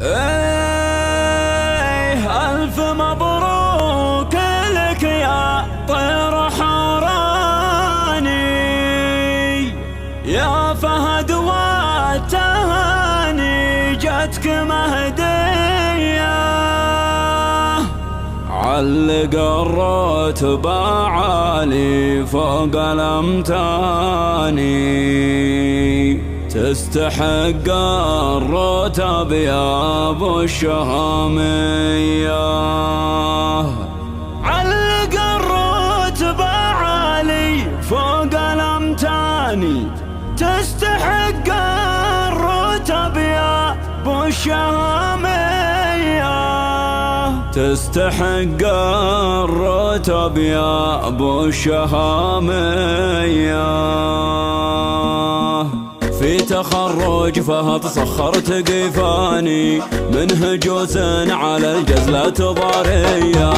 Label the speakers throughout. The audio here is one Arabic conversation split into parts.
Speaker 1: ألف مبروك لك يا طير حوراني، يا فهد والتهاني جتك مهدية. علق الرتبة عالي فوق الأمتاني، تستحق الرتب يا ابو الشهامية. علق الرتب عالي فوق الأمتاني، تستحق الرتب يا ابو الشهامية. تستحق الرتب يا ابو الشهامية. في تخرج فهد سخرت قيفاني، من هجوس على الجزلة ضارية.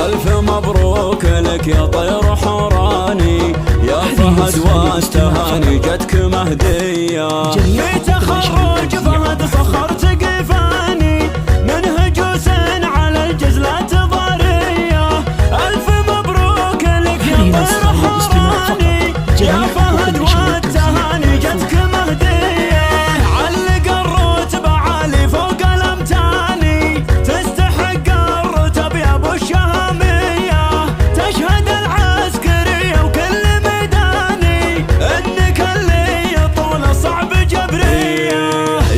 Speaker 1: ألف مبروك لك يا طير حوراني، يا فهد والتهاني جتك مهدية. في تخرج فهد سخرت قيفاني، من هجوس على الجزلة ضارية. ألف مبروك لك يا طير حوراني، يا فهد والتهاني جتك مهدية. علق الرتب عالي فوق الأمتاني، تستحق الرتب يا ابو الشهامية. تشهد العسكرية وكل ميداني، انك اللي طول صعب جبرية.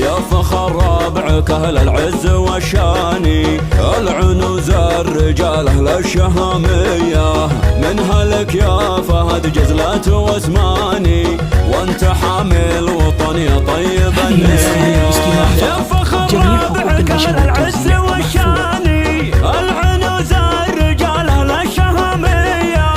Speaker 1: يا فخر ربعك اهل العز والشاني، العنوز الرجال اهل الشهامية. منها لك يا فهد جزلة واسماني، وانت حامل وطني طيب النية. يا فخر ربعك اهل العز والشاني، العنوز الرجال اهل الشهامية.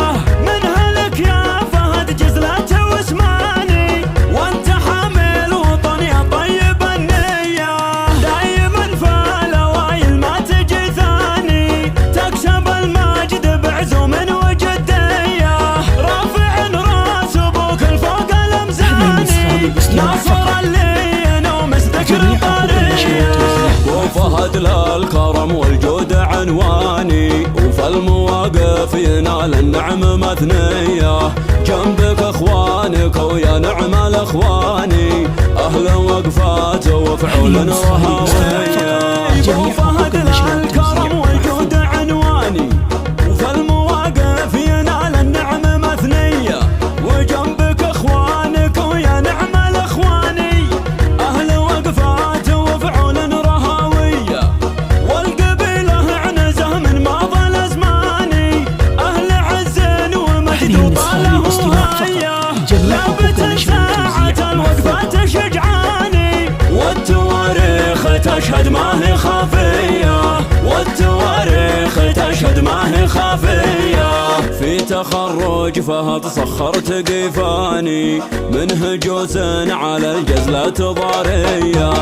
Speaker 1: منها لك يا فهد جزلة واسماني، وانت حامل وطني طيب النية. دايما في الاوائل ما تجي ثاني، تكسب المجد بعزوم وجدية. رافع راس ابوك الفوق الامزاني، ناصر اللي ينومس ذكر الطريق. وفهد للكرم والجود عنواني، وفي المواقف ينال النعم مثنية. جنبك اخوانك ويا نعم الاخواني، اهل وقفات وفعول رهوية. وفهد للكرم والجود عنواني، وفي المواقف ينال النعم مثنية. وجنبك اخوانك ويا نعم الاخواني، اهل وقفات وفعول رهوية. والقبيلة عنزه من ماضى الازماني، اهل عز ومجد وطاله وهية. لابت ساعة الوقفات شجعاني، والتواريخ تشهد ما هي خافية. والتواريخ تشهد ما هي خافية. في تخرج فهد سخرت قيفاني، من هجوس على الجزلة ضارية.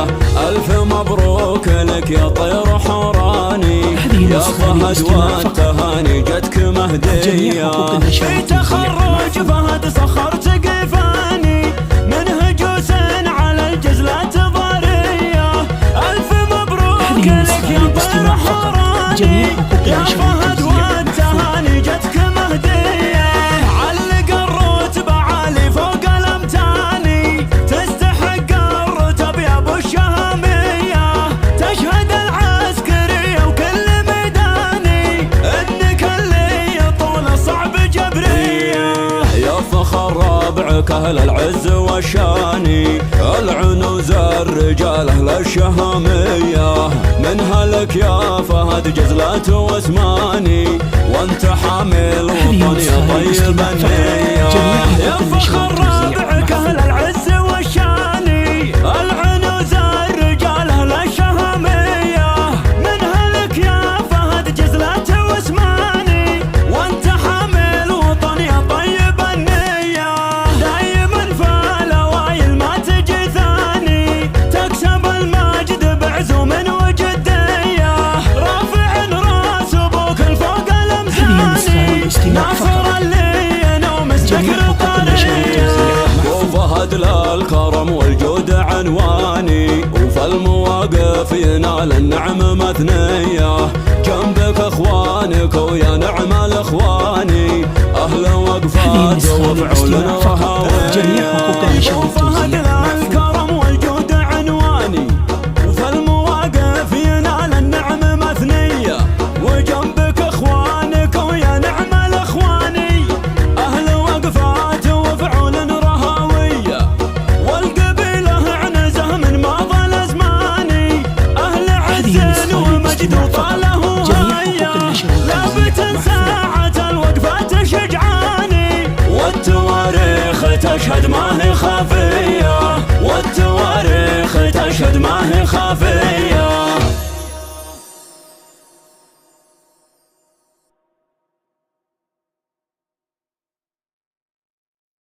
Speaker 1: ألف مبروك لك يا طير حوراني، يا فهد والتهاني جتك مهدية. في تخرج فهد سخرت قيفاني، من هجوس على الجزلة ضارية. ألف مبروك لك يا طير حوراني، يا فهد والتهاني جتك مهدية. علق الرتب عالي فوق الأمتاني، تستحق الرتب يا ابو الشهامية. تشهد العسكرية وكل ميداني، انك اللي طول صعب جبرية. يا فخر ربعك اهل العز والشاني، العنوز الرجال اهل الشهامية. منها لك يا فهد جزلة واسماني، وانت حامل وطني طيب النية. يا فخر ربعك اهل العز والشاني، العنوز الرجال اهل الشهامية. منها لك يا فهد جزلة واسماني، وانت حامل وطني طيب النية. دايما في الاوائل ما تجي ثاني، تكسب المجد بعزوم وجدية. رافع راس ابوك الفوق الامزاني، ناصر اللي ينومس ذكر الطريق. وفهد عنواني، وفي المواقف ينال النعم مثنية. جنبك اخوانك ويا نعم الاخواني، اهل وقفات وفعول رهاوية. وفهد الكرم والجود عنواني، وفي المواقف ينال النعم مثنية. وجنبك اخوانك ويا نعم الاخواني، اهل وقفات وفعول رهاوية. والقبيله عنزه من ماضى الازماني، اهل عز ومجد وطاله هيا. لابت ساعة الوقفات شجعاني، والتواريخ تشهد ما هي خافية، والتواريخ تشهد ما هي خافية.